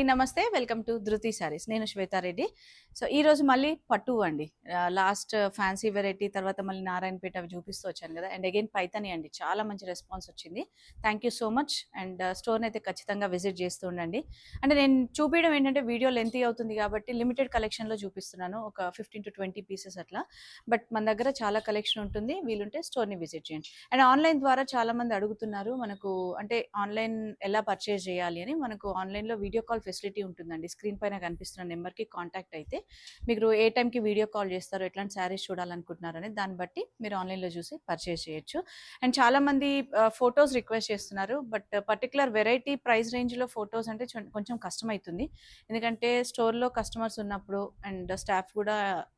నమస్తే. Welcome to ధృతి సారీస్. నేను శ్వేతారెడ్డి. సో, ఈరోజు మళ్ళీ పట్టు అండి. లాస్ట్ ఫ్యాన్సీ వెరైటీ తర్వాత మళ్ళీ నారాయణపేట అవి చూపిస్తూ వచ్చాను కదా! అండ్ అగైన్ పైథాని అండి. చాలా మంచి రెస్పాన్స్ వచ్చింది. Thank you so much. And స్టోర్‌నైతే ఖచ్చితంగా విజిట్ చేస్తూ ఉండండి. అంటే నేను చూపియడం ఏంటంటే వీడియో లెంతీ అవుతుంది కాబట్టి లిమిటెడ్ కలెక్షన్‌లో చూపిస్తున్నాను. ఒక 15-20 పీసెస్ అట్లా. బట్ మన దగ్గర చాలా కలెక్షన్ ఉంటుంది. వీలుంటే స్టోర్‌ని విజిట్ చేయండి. అండ్ ఆన్‌లైన్ ద్వారా చాలామంది అడుగుతున్నారు. మనకు అంటే ఆన్‌లైన్ ఎలా పర్చేజ్ చేయాలి అని. మనకు ఆన్‌లైన్‌లో వీడియో కాల్ ఫెసిలిటీ ఉంటుందండి. స్క్రీన్ పైన కనిపిస్తున్న నెంబర్‌కి కాంటాక్ట్ అయితే మీరు ఏ టైంకి వీడియో కాల్ చేస్తారో, ఎట్లాంటి శారీస్ చూడాలనుకుంటున్నారని దాన్ని బట్టి మీరు ఆన్‌లైన్‌లో చూసి పర్చేజ్ చేయొచ్చు. అండ్ చాలామంది ఫోటోస్ రిక్వెస్ట్ చేస్తున్నారు. బట్ పర్టిక్యులర్ వెరైటీ ప్రైస్ రేంజ్‌లో ఫోటోస్ అంటే కొంచెం కష్టమైతుంది. ఎందుకంటే స్టోర్‌లో కస్టమర్స్ ఉన్నప్పుడు అండ్ స్టాఫ్ కూడా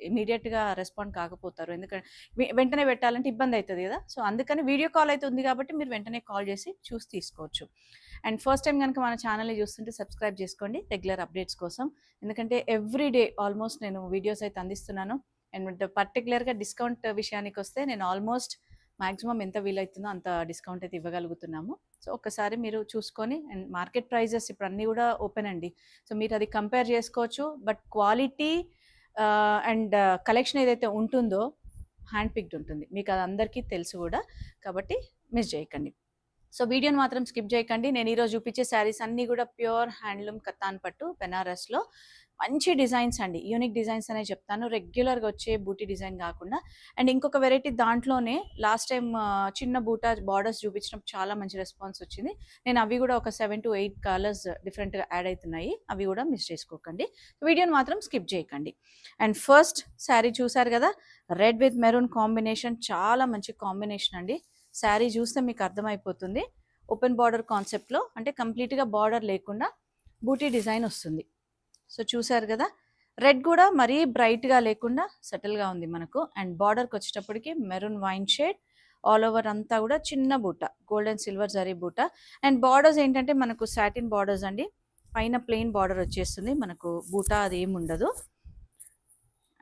ఇమ్మీడియేట్‌గా రెస్పాండ్ కాకపోతారు. ఎందుకంటే వెంటనే పెట్టాలంటే ఇబ్బంది అయితది కదా! సో, అందుకని వీడియో కాల్ అయితే ఉంది కాబట్టి మీరు వెంటనే కాల్ చేసి చూసి తీసుకోవచ్చు. అండ్ ఫస్ట్ టైం గనుక మన ఛానల్‌ని చూస్తుంటే సబ్స్క్రైబ్ చేసుకోండి రెగ్యులర్ అప్డేట్స్ కోసం. ఎందుకంటే ఎవ్రీ డే ఆల్మోస్ట్ నేను వీడియోస్ అయితే అందిస్తున్నాను. అండ్ పర్టిక్యులర్‌గా డిస్కౌంట్ విషయానికొస్తే నేను ఆల్మోస్ట్ మాక్సిమం ఎంత వీలైతుందో అంత డిస్కౌంట్ అయితే ఇవ్వగలుగుతున్నాము. సో, ఒక్కసారి మీరు చూసుకొని అండ్ మార్కెట్ ప్రైజెస్ ఇప్పుడు అన్నీ కూడా ఓపెన్ అండి. సో, మీరు అది కంపేర్ చేసుకోవచ్చు. బట్ క్వాలిటీ అండ్ కలెక్షన్ ఏదైతే ఉంటుందో హ్యాండ్ పిక్డ్ ఉంటుంది. మీకు అది అందరికీ తెలుసు కూడా. కాబట్టి మిస్ చేయకండి. సో, వీడియోని మాత్రం స్కిప్ చేయకండి. నేను ఈరోజు చూపించే శారీస్ అన్నీ కూడా ప్యూర్ హ్యాండ్లూమ్ కతాన్ పట్టు బెనారస్‌లో మంచి డిజైన్స్ అండి. యూనిక్ డిజైన్స్ అనే చెప్తాను. రెగ్యులర్‌గా వచ్చే బూటీ డిజైన్ కాకుండా. అండ్ ఇంకొక వెరైటీ దాంట్లోనే లాస్ట్ టైమ్ చిన్న బూటా బార్డర్స్ చూపించినప్పుడు చాలా మంచి రెస్పాన్స్ వచ్చింది. నేను అవి కూడా ఒక 7-8 కలర్స్ డిఫరెంట్‌గా యాడ్ అవుతున్నాయి. అవి కూడా మిస్ చేసుకోకండి. వీడియోని మాత్రం స్కిప్ చేయకండి. అండ్ ఫస్ట్ శారీ చూసారు కదా! రెడ్ విత్ మెరూన్ కాంబినేషన్ చాలా మంచి కాంబినేషన్ అండి. శారీ చూస్తే మీకు అర్థమైపోతుంది. ఓపెన్ బార్డర్ కాన్సెప్ట్‌లో అంటే కంప్లీట్‌గా బార్డర్ లేకుండా బూటీ డిజైన్ వస్తుంది. సో, చూసారు కదా! రెడ్ కూడా మరీ బ్రైట్‌గా లేకుండా సటిల్‌గా ఉంది మనకు. అండ్ బార్డర్‌కి వచ్చేటప్పటికి maroon wine shade all over అంతా కూడా చిన్న buta gold and silver zari buta. And borders ఏంటంటే మనకు సాటిన్ బార్డర్స్ అండి. పైన ప్లెయిన్ బార్డర్ వచ్చేస్తుంది. మనకు బూట అది ఏమి ఉండదు.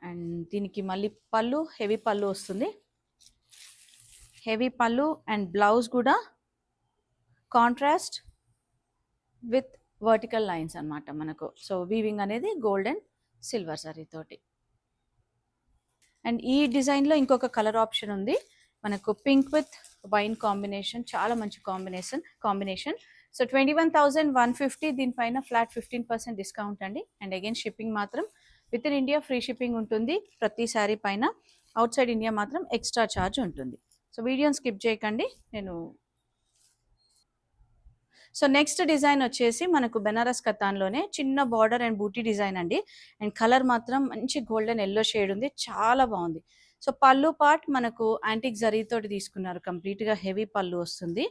అండ్ దీనికి మళ్ళీ పళ్ళు హెవీ పళ్ళు వస్తుంది. హెవీ పళ్ళు అండ్ బ్లౌజ్ కూడా కాంట్రాస్ట్ విత్ వర్టికల్ లైన్స్ అన్నమాట మనకు. సో, వీవింగ్ అనేది గోల్డ్ అండ్ సిల్వర్ జరీ తోటి. అండ్ ఈ డిజైన్‌లో ఇంకొక కలర్ ఆప్షన్ ఉంది. మనకు పింక్ విత్ వైన్ కాంబినేషన్ చాలా మంచి కాంబినేషన్. సో, 21,150 దీనిపైన ఫ్లాట్ 15% డిస్కౌంట్ అండి. అండ్ అగైన్ షిప్పింగ్ మాత్రం with in India free shipping ఉంటుంది. ప్రతి శారీ పైన అవుట్ సైడ్ ఇండియా మాత్రం ఎక్స్ట్రా చార్జ్ ఉంటుంది. సో, వీడియోని స్కిప్ చేయకండి. సో, నెక్స్ట్ డిజైన్ వచ్చేసి మనకు బెనారస్ కతాన్‌లోనే చిన్న బార్డర్ అండ్ బూటీ డిజైన్ అండి. అండ్ కలర్ మాత్రం మంచి గోల్డెన్ యెల్లో షేడ్ ఉంది. చాలా బాగుంది. సో, పళ్ళు పార్ట్ మనకు యాంటిక్ జరీతోటి తీసుకున్నారు. కంప్లీట్‌గా హెవీ పళ్ళు వస్తుంది.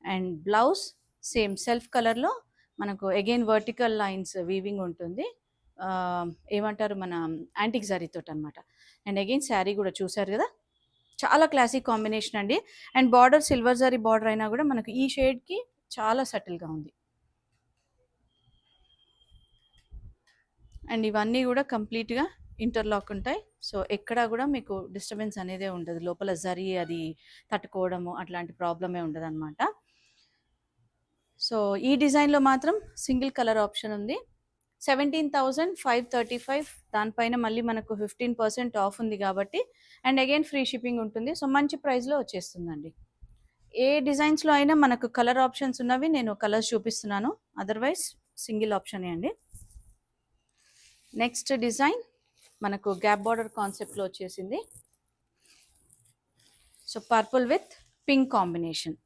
అండ్ బ్లౌజ్ సేమ్ సెల్ఫ్ కలర్‌లో మనకు అగైన్ వర్టికల్ లైన్స్ వీవింగ్ ఉంటుంది. ఏమంటారు మన యాంటిక్ జరీతోటనమాట. అండ్ అగైన్ శారీ కూడా చూసారు కదా! చాలా క్లాసిక్ కాంబినేషన్ అండి. And border silver zari border అయినా కూడా మనకు ఈ షేడ్‌కి చాలా సటిల్‌గా ఉంది. అండ్ ఇవన్నీ కూడా కంప్లీట్‌గా ఇంటర్లాక్ ఉంటాయి. సో, ఎక్కడా కూడా మీకు డిస్టర్బెన్స్ అనేదే ఉండదు. లోపల జరీ అది తట్టుకోవడము అట్లాంటి ప్రాబ్లమే ఉండదనమాట. సో, ఈ డిజైన్‌లో మాత్రం సింగిల్ కలర్ ఆప్షన్ ఉంది. 17,535 దానిపైన మళ్ళీ మనకు 15% ఆఫ్ ఉంది కాబట్టి అండ్ అగైన్ ఫ్రీ షిప్పింగ్ ఉంటుంది. సో, మంచి ప్రైస్‌లో వచ్చేస్తుందండి. ఏ డిజైన్స్‌లో అయినా మనకు కలర్ ఆప్షన్స్ ఉన్నవి నేను కలర్స్ చూపిస్తున్నాను. అదర్‌వైజ్ సింగిల్ ఆప్షనే అండి. నెక్స్ట్ డిజైన్ మనకు గ్యాప్ బార్డర్ కాన్సెప్ట్‌లో వచ్చేసింది. So, purple with pink combination.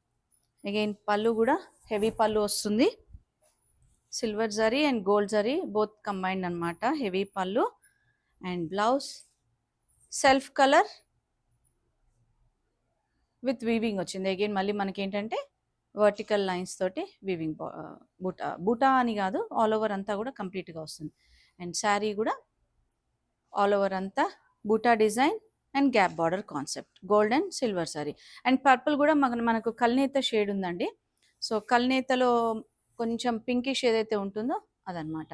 Again పళ్ళు కూడా హెవీ పళ్ళు వస్తుంది. Silver zari and gold zari both combined అన్నమాట. Heavy pallu and blouse self colour with weaving వచ్చింది. అగైన్ మళ్ళీ మనకేంటంటే వర్టికల్ లైన్స్ తోటి వీవింగ్ బూటా అని కాదు ఆల్ ఓవర్ అంతా కూడా కంప్లీట్‌గా వస్తుంది. అండ్ శారీ కూడా ఆల్ ఓవర్ అంతా బూటా design and gap border concept gold and silver sorry. And purple కూడా మనకు కల్నేత షేడ్ ఉందండి. సో, కల్నేతలో కొంచెం పింకిష్ ఏదైతే ఉంటుందో అదనమాట.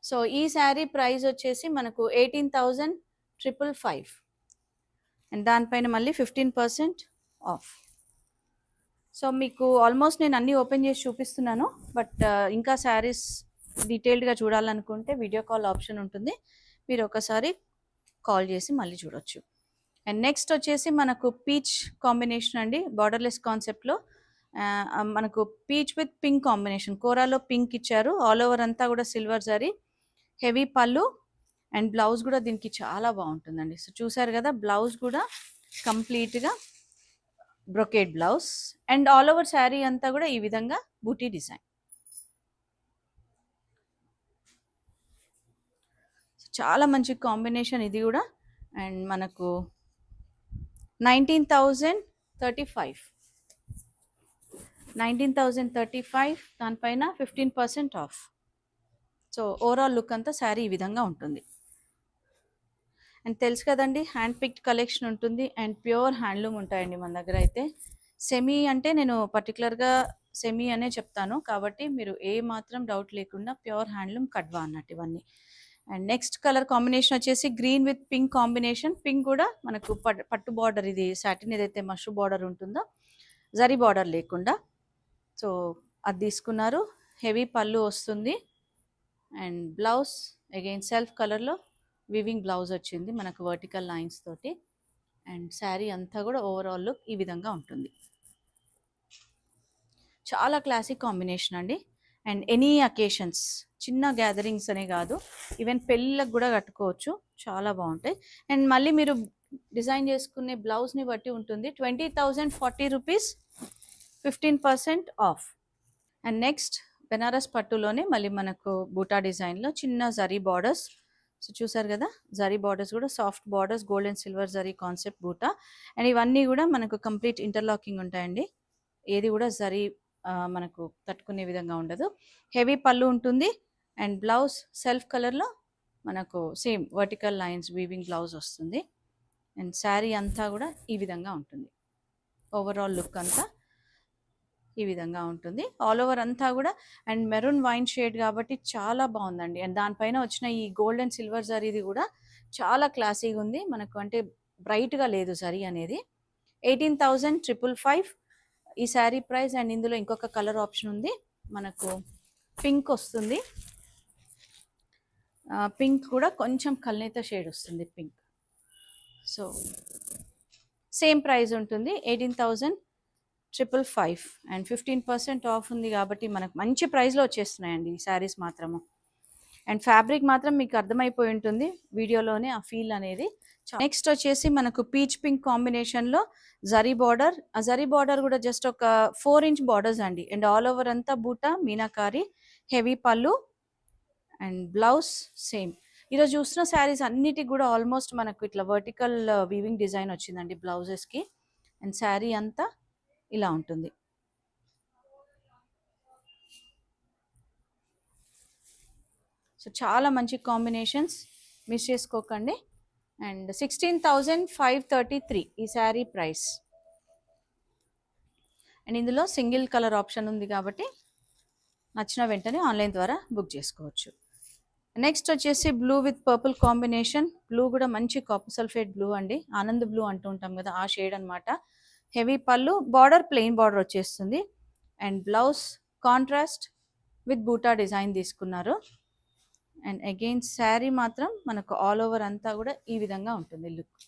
సో, ఈ శారీ ప్రైస్ వచ్చేసి మనకు 18,555 అండ్ దానిపైన మళ్ళీ 15% ఆఫ్. సో మీకు ఆల్మోస్ట్ నేను అన్నీ ఓపెన్ చేసి చూపిస్తున్నాను. బట్ ఇంకా శారీస్ డీటెయిల్డ్గా చూడాలనుకుంటే వీడియో కాల్ ఆప్షన్ ఉంటుంది. మీరు ఒకసారి కాల్ చేసి మళ్ళీ చూడొచ్చు. అండ్ నెక్స్ట్ వచ్చేసి మనకు పీచ్ కాంబినేషన్ అండి, బార్డర్లెస్ కాన్సెప్ట్లో. మనకు పీచ్ విత్ పింక్ కాంబినేషన్, కోరాలో పింక్ ఇచ్చారు. ఆల్ ఓవర్ అంతా కూడా silver zari, heavy pallu and blouse కూడా దీనికి చాలా బాగుంటుందండి. సో చూసారు కదా, బ్లౌజ్ కూడా కంప్లీట్గా brocade blouse and all over sari అంతా కూడా ఈ విధంగా బూటీ డిజైన్. చాలా మంచి కాంబినేషన్ ఇది కూడా. అండ్ మనకు 19,035 దానిపైన 15% ఆఫ్. సో ఓవరాల్ లుక్ అంతా శారీ ఈ విధంగా ఉంటుంది. అండ్ తెలుసు కదండి, హ్యాండ్ పిక్డ్ కలెక్షన్ ఉంటుంది అండ్ ప్యూర్ హ్యాండ్లూమ్ ఉంటాయండి మన దగ్గర అయితే. సెమీ అంటే నేను పర్టికులర్గా సెమీ అనే చెప్తాను, కాబట్టి మీరు ఏ మాత్రం డౌట్ లేకుండా ప్యూర్ హ్యాండ్లూమ్ కడ్వా అన్నట్టు ఇవన్నీ. అండ్ నెక్స్ట్ కలర్ కాంబినేషన్ వచ్చేసి green with pink combination. Pink కూడా మనకు పట్టు బార్డర్, ఇది సాటిన్ ఏదైతే మష్రూ బార్డర్ ఉంటుందో జరీ బార్డర్ లేకుండా, సో అది తీసుకున్నారు. హెవీ పళ్ళు వస్తుంది అండ్ బ్లౌజ్ అగైన్ సెల్ఫ్ కలర్లో వీవింగ్ బ్లౌజ్ వచ్చింది మనకు వర్టికల్ లైన్స్ తోటి. అండ్ శారీ అంతా కూడా ఓవరాల్ లుక్ ఈ విధంగా ఉంటుంది. చాలా క్లాసిక్ కాంబినేషన్ అండి. అండ్ ఎనీ అకేషన్స్, చిన్న గ్యాదరింగ్స్ అనే కాదు, ఈవెన్ పెళ్ళిళ్ళకి కూడా కట్టుకోవచ్చు, చాలా బాగుంటాయి. అండ్ మళ్ళీ మీరు డిజైన్ చేసుకునే బ్లౌజ్ని బట్టి ఉంటుంది. 20,040 rupees, 15% off. And next Banaras పట్టులోనే మళ్ళీ మనకు బూటా డిజైన్లో చిన్న జరీ బార్డర్స్. సో చూసారు కదా, జరీ బార్డర్స్ కూడా soft borders, gold and silver zari concept బూటా. అండ్ ఇవన్నీ కూడా మనకు కంప్లీట్ ఇంటర్లాకింగ్ ఉంటాయండి, ఏది కూడా జరీ మనకు తట్టుకునే విధంగా ఉండదు. హెవీ పళ్ళు ఉంటుంది అండ్ బ్లౌజ్ సెల్ఫ్ కలర్లో మనకు same vertical lines weaving blouse వస్తుంది. అండ్ శారీ అంతా కూడా ఈ విధంగా ఉంటుంది. ఓవరాల్ లుక్ అంతా ఈ విధంగా ఉంటుంది ఆల్ ఓవర్ అంతా కూడా. అండ్ మెరూన్ వైన్ షేడ్ కాబట్టి చాలా బాగుందండి. అండ్ దానిపైన వచ్చిన ఈ గోల్డ్ అండ్ సిల్వర్ జరీది కూడా చాలా క్లాసీగా ఉంది మనకు, అంటే బ్రైట్గా లేదు జరీ అనేది. 18,555 ఈ శారీ ప్రైస్. అండ్ ఇందులో ఇంకొక కలర్ ఆప్షన్ ఉంది మనకు, పింక్ వస్తుంది. పింక్ కూడా కొంచెం కల్నేత షేడ్ వస్తుంది పింక్. సో సేమ్ ప్రైస్ ఉంటుంది 18,555 అండ్ 15% ఆఫ్ ఉంది కాబట్టి మనకు మంచి ప్రైస్లో వచ్చేస్తున్నాయండి ఈ శారీస్ మాత్రము. అండ్ ఫ్యాబ్రిక్ మాత్రం మీకు అర్థమైపోయి ఉంటుంది వీడియోలోనే ఆ ఫీల్ అనేది. నెక్స్ట్ వచ్చేసి మనకు పీచ్ పింక్ కాంబినేషన్లో జరీ బార్డర్. ఆ జరీ బార్డర్ కూడా జస్ట్ ఒక 4 ఇంచ్ బార్డర్స్ అండి. అండ్ ఆల్ ఓవర్ అంతా బూటా meenakari, heavy pallu and blouse same. ఈరోజు చూస్తున్న శారీస్ అన్నిటికి కూడా ఆల్మోస్ట్ మనకు ఇట్లా వర్టికల్ వీవింగ్ డిజైన్ వచ్చిందండి బ్లౌజెస్కి. అండ్ శారీ అంతా ఇలా ఉంటుంది. సో చాలా మంచి కాంబినేషన్స్, మిస్ చేసుకోకండి. అండ్ 16,533 ఈ శారీ ప్రైస్. అండ్ ఇందులో సింగిల్ కలర్ ఆప్షన్ ఉంది కాబట్టి నచ్చిన వెంటనే ఆన్లైన్ ద్వారా బుక్ చేసుకోవచ్చు. నెక్స్ట్ వచ్చేసి blue with purple combination. Blue కూడా మంచి కాపర్ సల్ఫేట్ బ్లూ అండి, ఆనంద్ బ్లూ అంటూ ఉంటాం కదా ఆ షేడ్ అనమాట. హెవీ పళ్ళు, బార్డర్ ప్లెయిన్ బార్డర్ వచ్చేస్తుంది. అండ్ బ్లౌజ్ కాంట్రాస్ట్ విత్ బూటా డిజైన్ తీసుకున్నారు. అండ్ అగైన్ శారీ మాత్రం మనకు ఆల్ ఓవర్ అంతా కూడా ఈ విధంగా ఉంటుంది లుక్.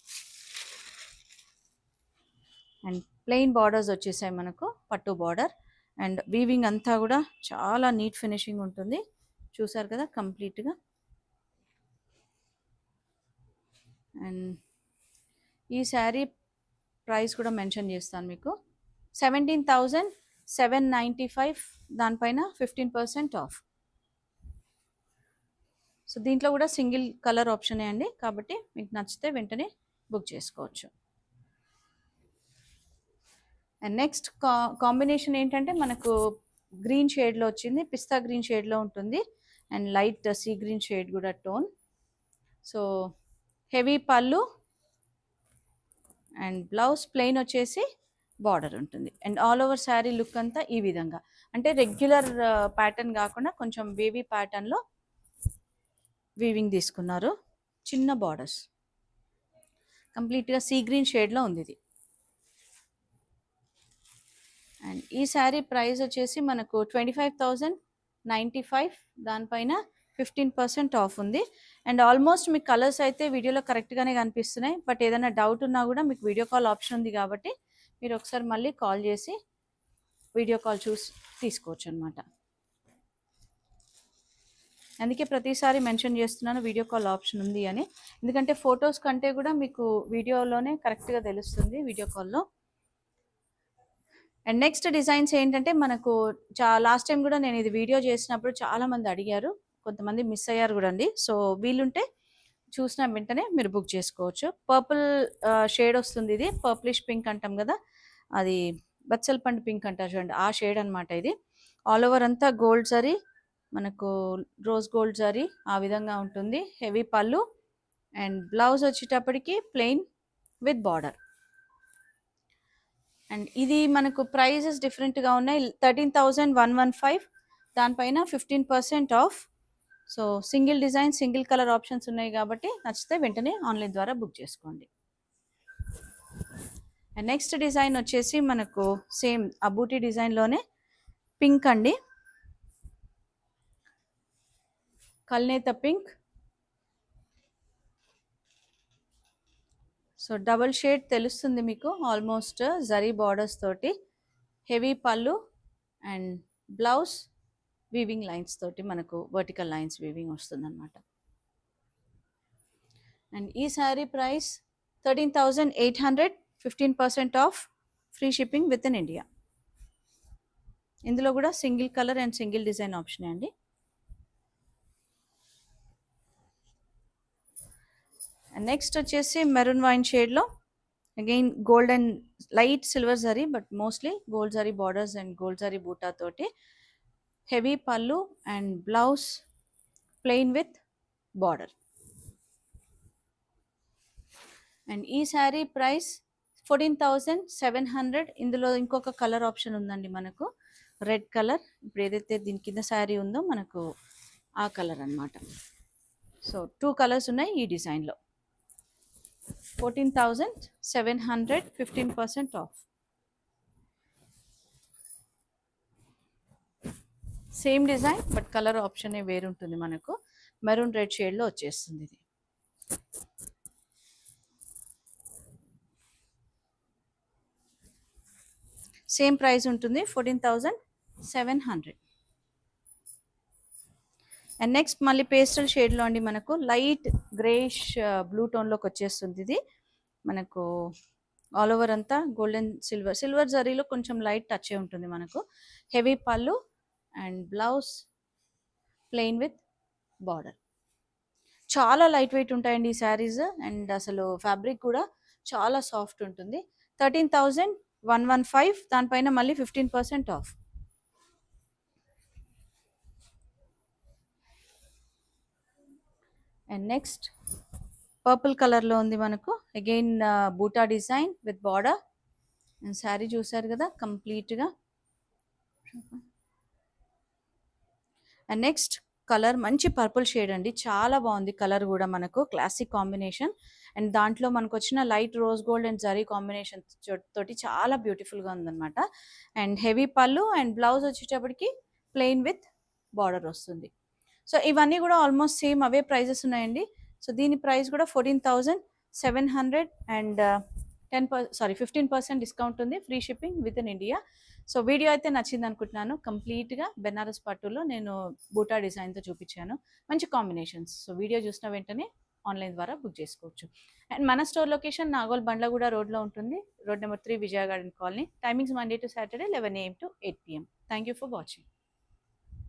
అండ్ ప్లెయిన్ బార్డర్స్ వచ్చేసాయి మనకు, పట్టు బార్డర్. అండ్ వీవింగ్ అంతా కూడా చాలా నీట్ ఫినిషింగ్ ఉంటుంది, చూసారు కదా కంప్లీట్గా. అండ్ ఈ శారీ ప్రైస్ కూడా మెన్షన్ చేస్తాను మీకు, 17,795 దానిపైన 15% ఆఫ్. సో దీంట్లో కూడా సింగిల్ కలర్ ఆప్షనే అండి, కాబట్టి మీకు నచ్చితే వెంటనే బుక్ చేసుకోవచ్చు. అండ్ నెక్స్ట్ కాంబినేషన్ ఏంటంటే మనకు గ్రీన్ షేడ్లో వచ్చింది, పిస్తా గ్రీన్ షేడ్లో ఉంటుంది. And light sea green shade కూడా tone. So heavy pallu and blouse plain వచ్చేసి బార్డర్ ఉంటుంది. And all over sari look అంతా ఈ విధంగా, అంటే రెగ్యులర్ ప్యాటర్న్ కాకుండా కొంచెం వేవీ ప్యాటర్న్లో వీవింగ్ తీసుకున్నారు. చిన్న బార్డర్స్, కంప్లీట్గా సీ గ్రీన్ షేడ్లో ఉంది ఇది. అండ్ ఈ శారీ ప్రైస్ వచ్చేసి మనకు 25,095, దానిపైన 15% ఆఫ్ ఉంది. అండ్ ఆల్మోస్ట్ మీకు కలర్స్ అయితే వీడియోలో కరెక్ట్గానే కనిపిస్తున్నాయి. బట్ ఏదైనా డౌట్ ఉన్నా కూడా మీకు వీడియో కాల్ ఆప్షన్ ఉంది కాబట్టి మీరు ఒకసారి మళ్ళీ కాల్ చేసి వీడియో కాల్ చూసి తీసుకోవచ్చు అనమాట. అందుకే ప్రతిసారి మెన్షన్ చేస్తున్నాను వీడియో కాల్ ఆప్షన్ ఉంది అని, ఎందుకంటే ఫొటోస్ కంటే కూడా మీకు వీడియోలోనే కరెక్ట్గా తెలుస్తుంది వీడియో కాల్లో. అండ్ నెక్స్ట్ డిజైన్స్ ఏంటంటే మనకు లాస్ట్ టైం కూడా నేను ఇది వీడియో చేసినప్పుడు చాలామంది అడిగారు, కొంతమంది మిస్ అయ్యారు కూడా అండి. సో వీలుంటే చూసిన వెంటనే మీరు బుక్ చేసుకోవచ్చు. పర్పుల్ షేడ్ వస్తుంది, ఇది పర్పులిష్ పింక్ అంటాం కదా, అది బచ్చల్ పండు పింక్ అంటారు చూడండి, ఆ షేడ్ అనమాట ఇది. ఆల్ ఓవర్ అంతా గోల్డ్ జరీ, మనకు రోజ్ గోల్డ్ జరీ ఆ విధంగా ఉంటుంది. హెవీ పళ్ళు అండ్ బ్లౌజ్ వచ్చేటప్పటికి ప్లెయిన్ విత్ బార్డర్. అండ్ ఇది మనకు ప్రైజెస్ డిఫరెంట్గా ఉన్నాయి. 13,115, దానిపైన 15% of. So single design single colour options ఉన్నాయి కాబట్టి నచ్చితే వెంటనే ఆన్లైన్ ద్వారా బుక్ చేసుకోండి. అండ్ నెక్స్ట్ డిజైన్ వచ్చేసి మనకు సేమ్ అబూటీ డిజైన్లోనే పింక్ అండి, కల్నేత పింక్. సో డబుల్ షేడ్ తెలుస్తుంది మీకు, ఆల్మోస్ట్ జరీ బార్డర్స్ తోటి, heavy pallu and blouse weaving lines తోటి మనకు వర్టికల్ లైన్స్ వీవింగ్ వస్తుంది అనమాట. అండ్ ఈ sari price 13,800, 15% of, free shipping with in India. ఇందులో కూడా single colour and single design option అండి. అండ్ నెక్స్ట్ వచ్చేసి మెరూన్ వైన్ షేడ్లో again gold and light silver zari, but mostly gold zari borders and gold zari బూటా తోటి, heavy pallu and blouse plain with border. And ఈ sari price 14,700. ఇందులో ఇంకొక కలర్ ఆప్షన్ ఉందండి మనకు, రెడ్ కలర్. ఇప్పుడు ఏదైతే దీని కింద శారీ ఉందో మనకు ఆ కలర్ అనమాట. సో 2 కలర్స్ ఉన్నాయి ఈ డిజైన్లో. 14,700, 15% of. Same design but colour option వేరు ఉంటుంది మనకు, మెరూన్ రెడ్ షేడ్లో వచ్చేస్తుంది ఇది. సేమ్ ప్రైస్ ఉంటుంది 14,700. అండ్ నెక్స్ట్ మళ్ళీ పేస్టల్ షేడ్లో అండి, మనకు లైట్ గ్రేష్ బ్లూ టోన్లోకి వచ్చేస్తుంది ఇది. మనకు ఆల్ ఓవర్ అంతా గోల్డెన్ సిల్వర్ జరీలో కొంచెం లైట్ టచ్ ఉంటుంది మనకు. Heavy pallu and blouse plain with border. చాలా లైట్ వెయిట్ ఉంటాయండి ఈ శారీస్, అండ్ అసలు ఫ్యాబ్రిక్ కూడా చాలా సాఫ్ట్ ఉంటుంది. 13,115, దానిపైన మళ్ళీ 15% ఆఫ్. అండ్ నెక్స్ట్ పర్పుల్ కలర్లో ఉంది మనకు, అగైన్ బూటా design with border. And sari చూసారు కదా కంప్లీట్గా. అండ్ నెక్స్ట్ కలర్ మంచి పర్పుల్ షేడ్ అండి, చాలా బాగుంది కలర్ కూడా, మనకు క్లాసిక్ కాంబినేషన్. అండ్ దాంట్లో మనకు వచ్చిన light rose gold and zari combination తోటి చాలా బ్యూటిఫుల్గా ఉందన్నమాట. And heavy pallu and blouse వచ్చేటప్పటికి ప్లెయిన్ విత్ బార్డర్ వస్తుంది. సో ఇవన్నీ కూడా ఆల్మోస్ట్ సేమ్ అవే ప్రైజెస్ ఉన్నాయండి. సో దీని ప్రైస్ కూడా 14,700 అండ్ 15% డిస్కౌంట్ ఉంది, free shipping with in India. So video అయితే నచ్చింది అనుకుంటున్నాను. కంప్లీట్గా బెనారస్ పట్టులో నేను బూటా డిజైన్తో చూపించాను, మంచి కాంబినేషన్స్. సో వీడియో చూసిన వెంటనే ఆన్లైన్ ద్వారా బుక్ చేసుకోవచ్చు. అండ్ మన స్టోర్ లొకేషన్ నాగోల్ బండ్లగూడ రోడ్లో ఉంటుంది, road number 3 Vijaya garden colony. Timings Monday to Saturday 11 AM to 8 PM. Thank you for watching.